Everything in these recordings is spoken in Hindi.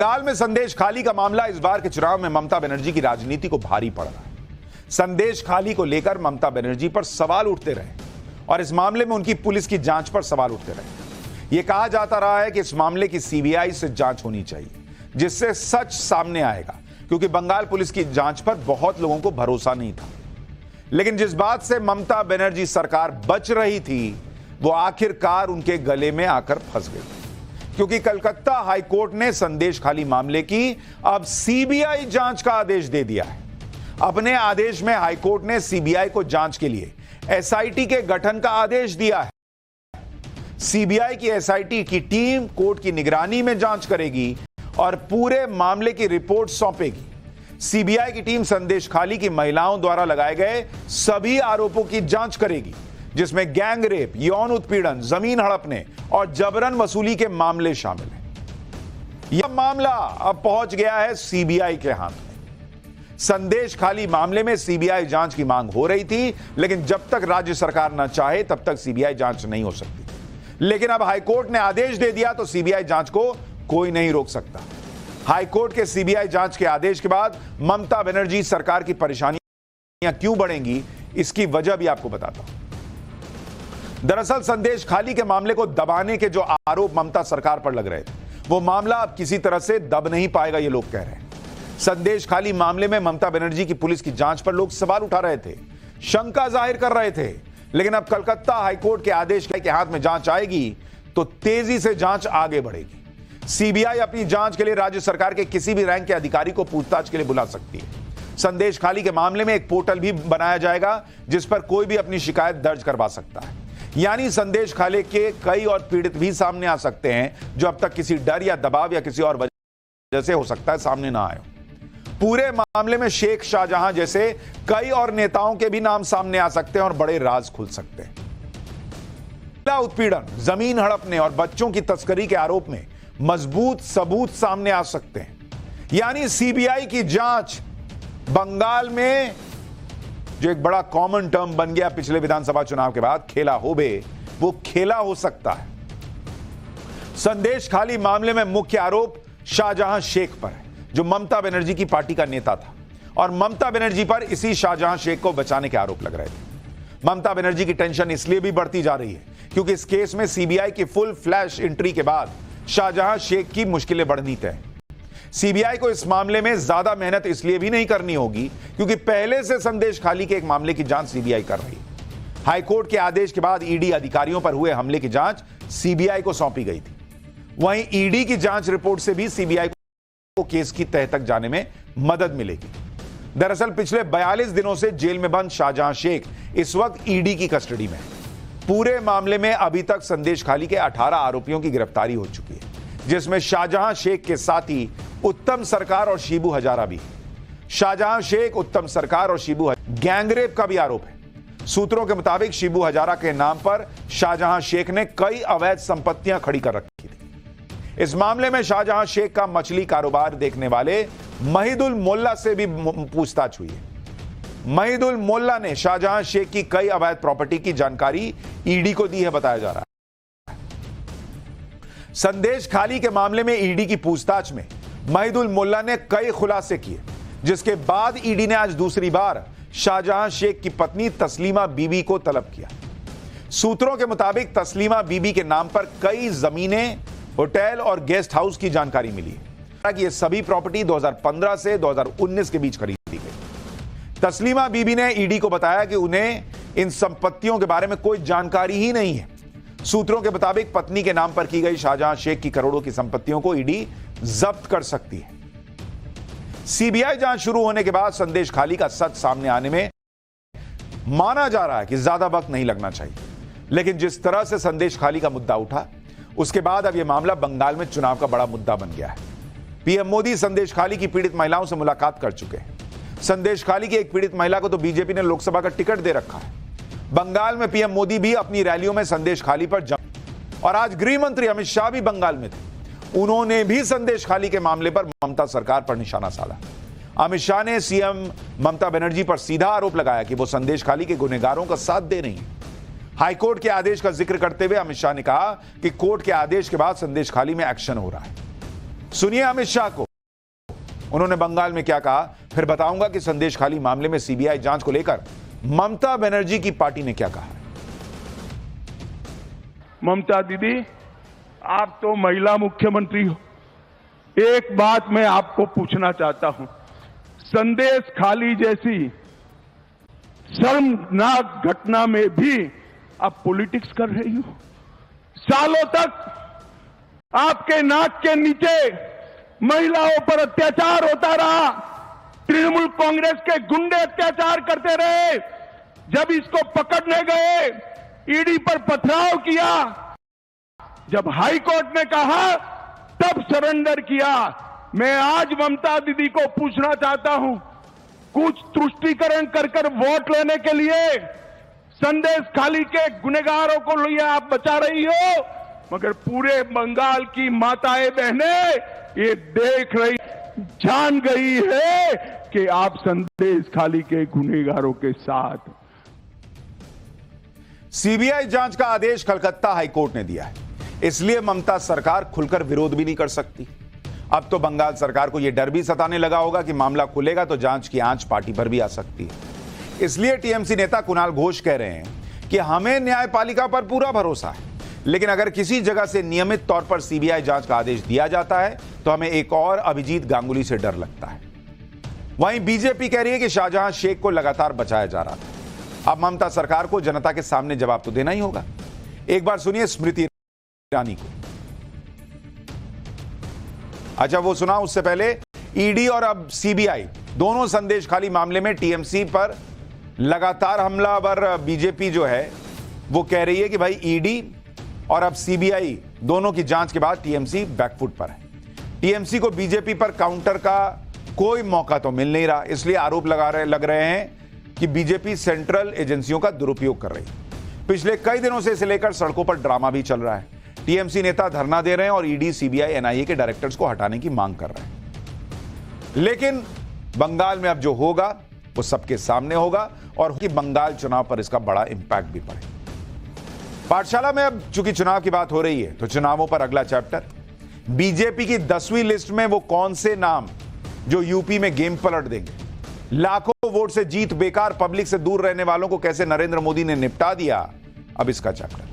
बंगाल में संदेश खाली का मामला इस बार के चुनाव में ममता बनर्जी की राजनीति को भारी पड़ रहा है। संदेश खाली को लेकर ममता बनर्जी पर सवाल उठते रहे और इस मामले में उनकी पुलिस की जांच पर सवाल उठते रहे। यह कहा जाता रहा है कि इस मामले की सीबीआई से जांच होनी चाहिए, जिससे सच सामने आएगा, क्योंकि बंगाल पुलिस की जांच पर बहुत लोगों को भरोसा नहीं था। लेकिन जिस बात से ममता बनर्जी सरकार बच रही थी, वो आखिरकार उनके गले में आकर फंस गई, क्योंकि कलकत्ता हाईकोर्ट ने संदेश खाली मामले की अब सीबीआई जांच का आदेश दे दिया है। अपने आदेश में हाईकोर्ट ने सीबीआई को जांच के लिए एसआईटी के गठन का आदेश दिया है। सीबीआई की एसआईटी की टीम कोर्ट की निगरानी में जांच करेगी और पूरे मामले की रिपोर्ट सौंपेगी। सीबीआई की टीम संदेश खाली की महिलाओं द्वारा लगाए गए सभी आरोपों की जांच करेगी, जिसमें गैंग रेप, यौन उत्पीड़न, जमीन हड़पने और जबरन वसूली के मामले शामिल हैं। यह मामला अब पहुंच गया है सीबीआई के हाथ में। संदेश खाली मामले में सीबीआई जांच की मांग हो रही थी, लेकिन जब तक राज्य सरकार न चाहे तब तक सीबीआई जांच नहीं हो सकती। लेकिन अब हाईकोर्ट ने आदेश दे दिया तो सीबीआई जांच को कोई नहीं रोक सकता। हाईकोर्ट के सीबीआई जांच के आदेश के बाद ममता बनर्जी सरकार की परेशानियां क्यों बढ़ेंगी, इसकी वजह भी आपको बताता हूं। दरअसल संदेश खाली के मामले को दबाने के जो आरोप ममता सरकार पर लग रहे थे, वो मामला अब किसी तरह से दब नहीं पाएगा, ये लोग कह रहे हैं। संदेश खाली मामले में ममता बनर्जी की पुलिस की जांच पर लोग सवाल उठा रहे थे, शंका जाहिर कर रहे थे। लेकिन अब कलकत्ता हाईकोर्ट के आदेश के हाथ में जांच आएगी तो तेजी से जांच आगे बढ़ेगी। सीबीआई अपनी जांच के लिए राज्य सरकार के किसी भी रैंक के अधिकारी को पूछताछ के लिए बुला सकती है। संदेश खाली के मामले में एक पोर्टल भी बनाया जाएगा, जिस पर कोई भी अपनी शिकायत दर्ज करवा सकता है। यानी संदेश खाली के कई और पीड़ित भी सामने आ सकते हैं, जो अब तक किसी डर या दबाव या किसी और वजह से हो सकता है सामने ना आए। पूरे मामले में शेख शाहजहां जैसे कई और नेताओं के भी नाम सामने आ सकते हैं और बड़े राज खुल सकते हैं। उत्पीड़न, जमीन हड़पने और बच्चों की तस्करी के आरोप में मजबूत सबूत सामने आ सकते हैं। यानी सीबीआई की जांच बंगाल में, जो एक बड़ा कॉमन टर्म बन गया पिछले विधानसभा चुनाव के बाद, खेला होबे, वो खेला हो सकता है। संदेश खाली मामले में मुख्य आरोप शाहजहां शेख पर है, जो ममता बनर्जी की पार्टी का नेता था, और ममता बनर्जी पर इसी शाहजहां शेख को बचाने के आरोप लग रहे थे। ममता बनर्जी की टेंशन इसलिए भी बढ़ती जा रही है क्योंकि इस केस में सीबीआई की फुल फ्लैश एंट्री के बाद शाहजहां शेख की मुश्किलें बढ़नी तय। सीबीआई को इस मामले में ज्यादा मेहनत इसलिए भी नहीं करनी होगी क्योंकि पहले से संदेश खाली के एक मामले की जांच सीबीआई कर रही है। हाईकोर्ट के आदेश के बाद ईडी अधिकारियों पर हुए हमले की जांच सीबीआई को सौंपी गई थी। वहीं ईडी की जांच रिपोर्ट से भी सीबीआई को केस की तह तक जाने में मदद मिलेगी। दरअसल पिछले 42 दिनों से जेल में बंद शाहजहां शेख इस वक्त ईडी की कस्टडी में है। पूरे मामले में अभी तक संदेश खाली के 18 आरोपियों की गिरफ्तारी हो चुकी है, जिसमें शाहजहां शेख के साथी उत्तम सरकार और शिबू हजारा भी। शाहजहां शेख, उत्तम सरकार और शिबू गैंगरेप का भी आरोप है। सूत्रों के मुताबिक शिबू हजारा के नाम पर शाहजहां शेख ने कई अवैध संपत्तियां खड़ी कर रखी थी। इस मामले में शाहजहां शेख का मछली कारोबार देखने वाले महिदुल मोल्ला से भी पूछताछ हुई है। महिदुल मोल्ला ने शाहजहां शेख की कई अवैध प्रॉपर्टी की जानकारी ईडी को दी है, बताया जा रहा है। संदेश खाली के मामले में ईडी की पूछताछ में महिदुल मोल्ला ने कई खुलासे किए, जिसके बाद ईडी ने आज दूसरी बार शाहजहां शेख की पत्नी तस्लीमा बीबी को तलब किया। सूत्रों के मुताबिक तस्लीमा बीबी के नाम पर कई जमीनें, होटल और गेस्ट हाउस की जानकारी मिली है कि ये सभी प्रॉपर्टी 2015 से 2019 के बीच खरीदी गई। तस्लीमा बीबी ने ईडी को बताया कि उन्हें इन संपत्तियों के बारे में कोई जानकारी ही नहीं है। सूत्रों के मुताबिक पत्नी के नाम पर की गई शाहजहां शेख की करोड़ों की संपत्तियों को ईडी जब्त कर सकती है। सीबीआई जांच शुरू होने के बाद संदेश खाली का सच सामने आने में माना जा रहा है कि ज्यादा वक्त नहीं लगना चाहिए। लेकिन जिस तरह से संदेश खाली का मुद्दा उठा, उसके बाद अब यह मामला बंगाल में चुनाव का बड़ा मुद्दा बन गया है। पीएम मोदी संदेश खाली की पीड़ित महिलाओं से मुलाकात कर चुके हैं। संदेश खाली की एक पीड़ित महिला को तो बीजेपी ने लोकसभा का टिकट दे रखा है। बंगाल में पीएम मोदी भी अपनी रैलियों में संदेश खाली पर और आज गृह मंत्री अमित शाह भी बंगाल में थे। उन्होंने भी संदेश खाली के मामले पर ममता सरकार पर निशाना साधा। अमित शाह ने सीएम ममता बनर्जी पर सीधा आरोप लगाया कि वो संदेश खाली के गुनहगारों का साथ दे रही है। हाईकोर्ट के आदेश का जिक्र करते हुए अमित शाह ने कहा कि कोर्ट के आदेश के बाद संदेश खाली में एक्शन हो रहा है। सुनिए अमित शाह को, उन्होंने बंगाल में क्या कहा, फिर बताऊंगा कि संदेश खाली मामले में सीबीआई जांच को लेकर ममता बनर्जी की पार्टी ने क्या कहा। ममता दीदी, आप तो महिला मुख्यमंत्री हो। एक बात मैं आपको पूछना चाहता हूं, संदेश खाली जैसी शर्मनाक घटना में भी आप पॉलिटिक्स कर रही हो। सालों तक आपके नाक के नीचे महिलाओं पर अत्याचार होता रहा। तृणमूल कांग्रेस के गुंडे अत्याचार करते रहे। जब इसको पकड़ने गए, ईडी पर पथराव किया। जब हाई कोर्ट ने कहा, तब सरेंडर किया। मैं आज ममता दीदी को पूछना चाहता हूं, कुछ तुष्टीकरण कर वोट लेने के लिए संदेश खाली के गुनहगारों को लिए आप बचा रही हो, मगर पूरे बंगाल की माताएं बहनें ये देख रही, जान गई है कि आप संदेश खाली के गुनहगारों के साथ। सीबीआई जांच का आदेश कलकत्ता हाईकोर्ट ने दिया है, इसलिए ममता सरकार खुलकर विरोध भी नहीं कर सकती। अब तो बंगाल सरकार को यह डर भी सताने लगा होगा कि मामला खुलेगा तो जांच की आंच पार्टी पर भी आ सकती है। इसलिए टीएमसी नेता कुणाल घोष कह रहे हैं कि हमें न्यायपालिका पर पूरा भरोसा है, लेकिन अगर किसी जगह से नियमित तौर पर सीबीआई जांच का आदेश दिया जाता है तो हमें एक और अभिजीत गांगुली से डर लगता है। वहीं बीजेपी कह रही है कि शाहजहां शेख को लगातार बचाया जा रहा था। अब ममता सरकार को जनता के सामने जवाब तो देना ही होगा। एक बार सुनिए स्मृति ईरानी को। अच्छा, वो सुना उससे पहले ईडी और अब सीबीआई दोनों संदेश खाली मामले में टीएमसी पर लगातार हमलावर बीजेपी जो है वो कह रही है कि भाई ईडी और अब सीबीआई दोनों की जांच के बाद टीएमसी बैकफुट पर है। टीएमसी को बीजेपी पर काउंटर का कोई मौका तो मिल नहीं रहा, इसलिए आरोप लग रहे हैं कि बीजेपी सेंट्रल एजेंसियों का दुरुपयोग कर रही है। पिछले कई दिनों से इसे लेकर सड़कों पर ड्रामा भी चल रहा है। टीएमसी नेता धरना दे रहे हैं और ईडी, सीबीआई, एनआईए के डायरेक्टर्स को हटाने की मांग कर रहे हैं। लेकिन बंगाल में अब जो होगा वो सबके सामने होगा और कि बंगाल चुनाव पर इसका बड़ा इंपैक्ट भी पड़े। पाठशाला में अब चूंकि चुनाव की बात हो रही है तो चुनावों पर अगला चैप्टर, बीजेपी की 10वीं लिस्ट में वो कौन से नाम जो यूपी में गेम पलट देंगे। लाखों वोट से जीत बेकार पब्लिक से दूर रहने वालों को कैसे नरेंद्र मोदी ने निपटा दिया, अब इसका चैप्टर।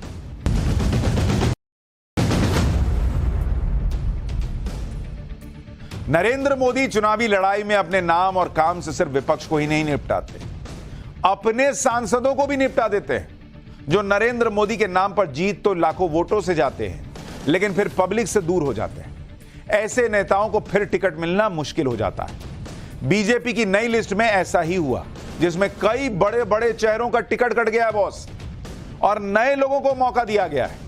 नरेंद्र मोदी चुनावी लड़ाई में अपने नाम और काम से सिर्फ विपक्ष को ही नहीं निपटाते, अपने सांसदों को भी निपटा देते हैं जो नरेंद्र मोदी के नाम पर जीत तो लाखों वोटों से जाते हैं लेकिन फिर पब्लिक से दूर हो जाते हैं। ऐसे नेताओं को फिर टिकट मिलना मुश्किल हो जाता है। बीजेपी की नई लिस्ट में ऐसा ही हुआ, जिसमें कई बड़े बड़े चेहरों का टिकट कट गया बॉस और नए लोगों को मौका दिया गया है।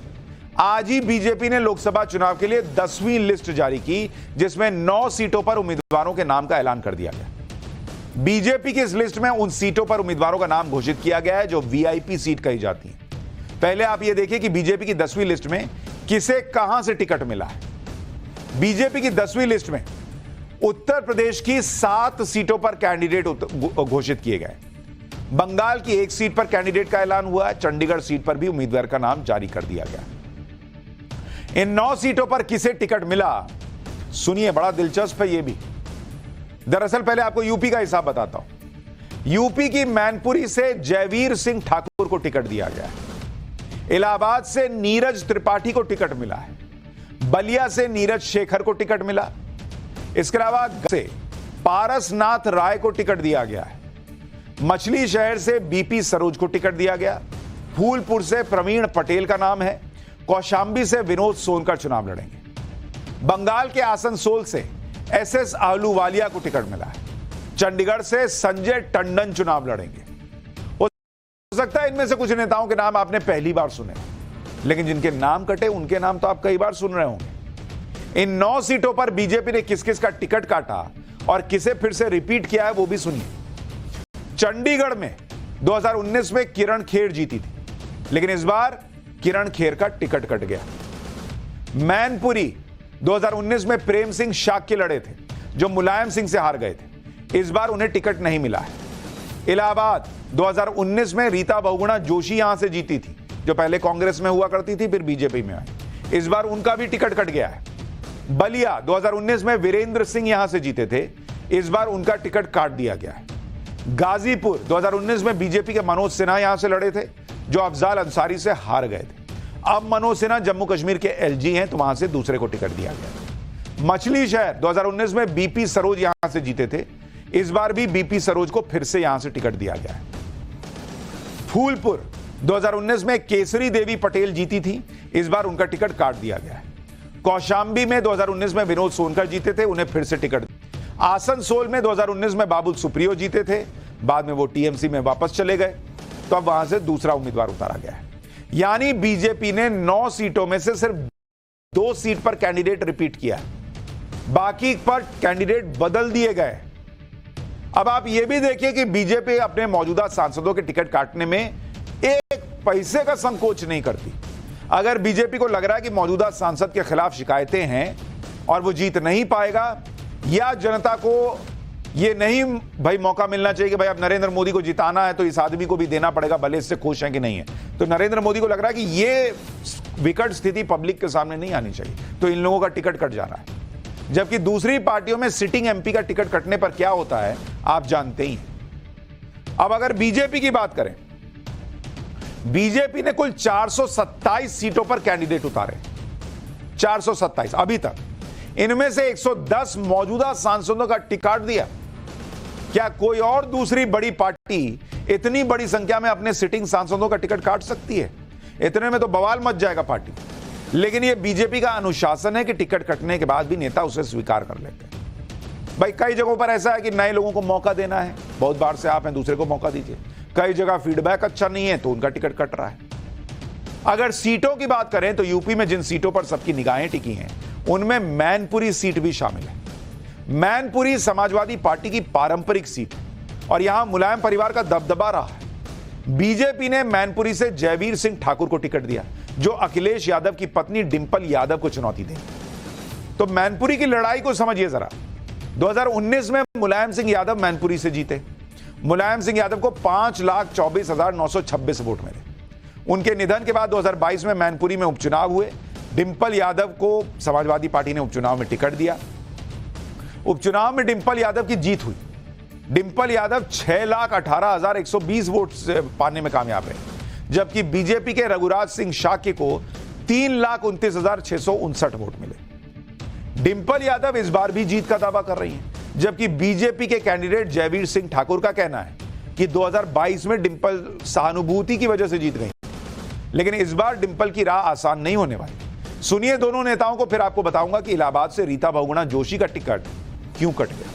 आज ही बीजेपी ने लोकसभा चुनाव के लिए 10वीं लिस्ट जारी की, जिसमें 9 सीटों पर उम्मीदवारों के नाम का ऐलान कर दिया गया। बीजेपी की इस लिस्ट में उन सीटों पर उम्मीदवारों का नाम घोषित किया गया है जो वीआईपी सीट कही जाती है। पहले आप यह देखिए कि बीजेपी की 10वीं लिस्ट में किसे कहां से टिकट मिला है। बीजेपी की 10वीं लिस्ट में उत्तर प्रदेश की 7 सीटों पर कैंडिडेट घोषित किए गए। बंगाल की 1 सीट पर कैंडिडेट का ऐलान हुआ है। चंडीगढ़ सीट पर भी उम्मीदवार का नाम जारी कर दिया गया। इन 9 सीटों पर किसे टिकट मिला, सुनिए, बड़ा दिलचस्प है यह भी। दरअसल पहले आपको यूपी का हिसाब बताता हूं। यूपी की मैनपुरी से जयवीर सिंह ठाकुर को टिकट दिया गया है। इलाहाबाद से नीरज त्रिपाठी को टिकट मिला है। बलिया से नीरज शेखर को टिकट मिला। इसके अलावा से पारसनाथ राय को टिकट दिया गया है। मछली शहर से बीपी सरोज को टिकट दिया गया। फूलपुर से प्रवीण पटेल का नाम है। कौशांबी से विनोद सोनकर चुनाव लड़ेंगे। बंगाल के आसनसोल से एसएस आहलूवालिया को टिकट मिला है। चंडीगढ़ से संजय टंडन चुनाव लड़ेंगे। हो सकता है इनमें से कुछ नेताओं के नाम आपने पहली बार सुने, लेकिन जिनके नाम कटे उनके नाम तो आप कई बार सुन रहे होंगे। इन 9 सीटों पर बीजेपी ने किस किस का टिकट काटा और किसे फिर से रिपीट किया है वो भी सुनिए। चंडीगढ़ में 2019 में किरण खेर जीती थी, लेकिन इस बार किरण खेर का टिकट कट गया। मैनपुरी 2019 में प्रेम सिंह शाक्य लड़े थे, जो मुलायम सिंह से हार गए थे। इस बार उन्हें टिकट नहीं मिला है। इलाहाबाद 2019 में रीता बहुगुणा जोशी यहां से जीती थी, जो पहले कांग्रेस में हुआ करती थी, फिर बीजेपी में आई। इस बार उनका भी टिकट कट गया है। बलिया 2019 में वीरेंद्र सिंह यहां से जीते थे, इस बार उनका टिकट काट दिया गया है। गाजीपुर 2019 में बीजेपी के मनोज सिन्हा यहां से लड़े थे, जो अफजाल अंसारी से हार गए थे। अब मनोज सिन्हा जम्मू कश्मीर के एलजी हैं, तो वहां से दूसरे को टिकट दिया गया। मछली शहर 2019 में बीपी सरोज यहां से जीते थे, इस बार भी बीपी सरोज को फिर से यहां से टिकट दिया गया है। फूलपुर 2019 में केसरी देवी पटेल जीती थी, इस बार उनका टिकट काट दिया गया है। कौशांबी में 2019 में विनोद सोनकर जीते थे, उन्हें फिर से टिकट। आसनसोल में 2019 में बाबुल सुप्रियो जीते थे, बाद में वो टीएमसी में वापस चले गए, तो अब वहां से दूसरा उम्मीदवार उतारा गया है। यानी बीजेपी ने 9 सीटों में से सिर्फ 2 सीट पर कैंडिडेट रिपीट किया, बाकी पर कैंडिडेट बदल दिए गए। अब आप यह भी देखिए कि बीजेपी अपने मौजूदा सांसदों के टिकट काटने में एक पैसे का संकोच नहीं करती। अगर बीजेपी को लग रहा है कि मौजूदा सांसद के खिलाफ शिकायतें हैं और वो जीत नहीं पाएगा, या जनता को ये नहीं भाई मौका मिलना चाहिए कि भाई अब नरेंद्र मोदी को जिताना है तो इस आदमी को भी देना पड़ेगा, भले इससे खुश हैं कि नहीं है, तो नरेंद्र मोदी को लग रहा है कि ये विकट स्थिति पब्लिक के सामने नहीं आनी चाहिए, तो इन लोगों का टिकट कट जा रहा है। जबकि दूसरी पार्टियों में सिटिंग एमपी का टिकट कटने पर क्या होता है आप जानते ही। अब अगर बीजेपी की बात करें, बीजेपी ने कुल 427 सीटों पर कैंडिडेट उतारे, 427 अभी तक। इनमें से 110 मौजूदा सांसदों का टिकट दिया। क्या कोई और दूसरी बड़ी पार्टी इतनी बड़ी संख्या में अपने सिटिंग सांसदों का टिकट काट सकती है? इतने में तो बवाल मच जाएगा पार्टी। लेकिन यह बीजेपी का अनुशासन है कि टिकट कटने के बाद भी नेता उसे स्वीकार कर लेते हैं। भाई कई जगहों पर ऐसा है कि नए लोगों को मौका देना है, बहुत बार से आप हैं, दूसरे को मौका दीजिए। कई जगह फीडबैक अच्छा नहीं है तो उनका टिकट कट रहा है। अगर सीटों की बात करें तो यूपी में जिन सीटों पर सबकी निगाहें टिकी हैं उनमें मैनपुरी सीट भी शामिल है। मैनपुरी समाजवादी पार्टी की पारंपरिक सीट है और यहां मुलायम परिवार का दबदबा रहा है। बीजेपी ने मैनपुरी से जयवीर सिंह ठाकुर को टिकट दिया, जो अखिलेश यादव की पत्नी डिंपल यादव को चुनौती देंगे। तो मैनपुरी की लड़ाई को समझिए जरा। 2019 में मुलायम सिंह यादव मैनपुरी से जीते। मुलायम सिंह यादव को 5,24,926 वोट मिले। उनके निधन के बाद 2022 में मैनपुरी में उपचुनाव हुए। डिंपल यादव को समाजवादी पार्टी ने उपचुनाव में टिकट दिया। उपचुनाव में डिंपल यादव की जीत हुई। डिंपल यादव 6,18,120 वोट पाने में कामयाब रहे, जबकि बीजेपी के रघुराज सिंह शाक्य को 3,29,659 वोट मिले। डिंपल यादव इस बार भी जीत का दावा कर रही हैं, जबकि बीजेपी के कैंडिडेट जयवीर सिंह ठाकुर का कहना है कि 2022 में डिंपल सहानुभूति की वजह से जीत गई, लेकिन इस बार डिंपल की राह आसान नहीं होने वाली। सुनिए दोनों नेताओं को, फिर आपको बताऊंगा कि इलाहाबाद से रीता बहुगुणा जोशी का टिकट क्यों कट गया।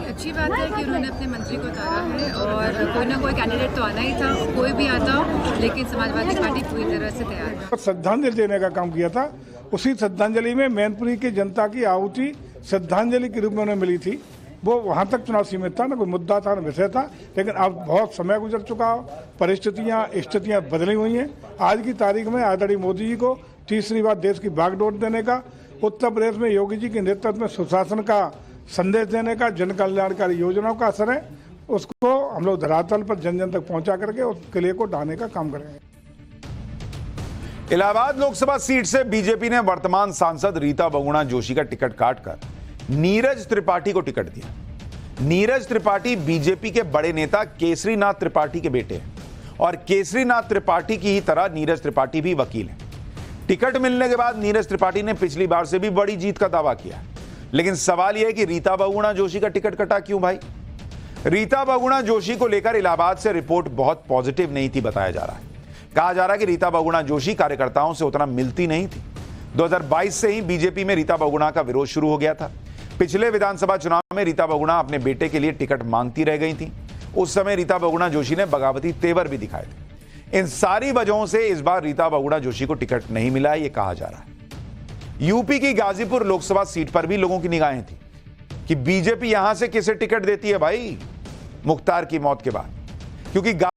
अच्छी बात है कि उन्होंने अपने मंत्री को उतारा है और कोई ना कोई कैंडिडेट तो आना ही था, कोई भी आता, लेकिन समाजवादी पार्टी पूरी तरह से तैयार है। श्रद्धांजलि देने का काम किया था। उसी श्रद्धांजलि में मैनपुरी की जनता की आहुति श्रद्धांजलि के रूप में उन्हें मिली थी। वो वहाँ तक चुनाव सीमित था, ना कोई मुद्दा था, ना विषय था। लेकिन अब बहुत समय गुजर चुका हो, परिस्थितियाँ स्थितियाँ बदली हुई हैं। आज की तारीख में आदरणीय मोदी जी को तीसरी बार देश की बागडोर देने का, उत्तर प्रदेश में योगी जी के नेतृत्व में सुशासन का संदेश देने का, जन कल्याणकारी योजनाओं का असर है, उसको हम लोग धरातल पर जन जन तक पहुंचा करके उस किले को ढाने का काम करेंगे। इलाहाबाद लोकसभा सीट से बीजेपी ने वर्तमान सांसद रीता बहुगुणा जोशी का टिकट काटकर नीरज त्रिपाठी को टिकट दिया। नीरज त्रिपाठी बीजेपी के बड़े नेता केसरीनाथ त्रिपाठी के बेटे हैं और केसरीनाथ त्रिपाठी की ही तरह नीरज त्रिपाठी भी वकील हैं। टिकट मिलने के बाद नीरज त्रिपाठी ने पिछली बार से भी बड़ी जीत का दावा किया, लेकिन सवाल यह है कि रीता बहुगुणा जोशी का टिकट कटा क्यों भाई? रीता बहुगुणा जोशी को लेकर इलाहाबाद से रिपोर्ट बहुत पॉजिटिव नहीं थी बताया जा रहा है। कहा जा रहा है कि रीता बहुगुणा जोशी कार्यकर्ताओं से उतना मिलती नहीं थी। 2022 से ही बीजेपी में रीता बहुगुणा का विरोध शुरू हो गया था। पिछले विधानसभा चुनाव में रीता बहुगुणा अपने बेटे के लिए टिकट मांगती रह गई थी। उस समय रीता बहुगुणा जोशी ने बगावती तेवर भी दिखाए थे। इन सारी वजहों से इस बार रीता बहुगुणा जोशी को टिकट नहीं मिला, यह कहा जा रहा है। यूपी की गाजीपुर लोकसभा सीट पर भी लोगों की निगाहें थी कि बीजेपी यहां से किसे टिकट देती है भाई मुख्तार की मौत के बाद, क्योंकि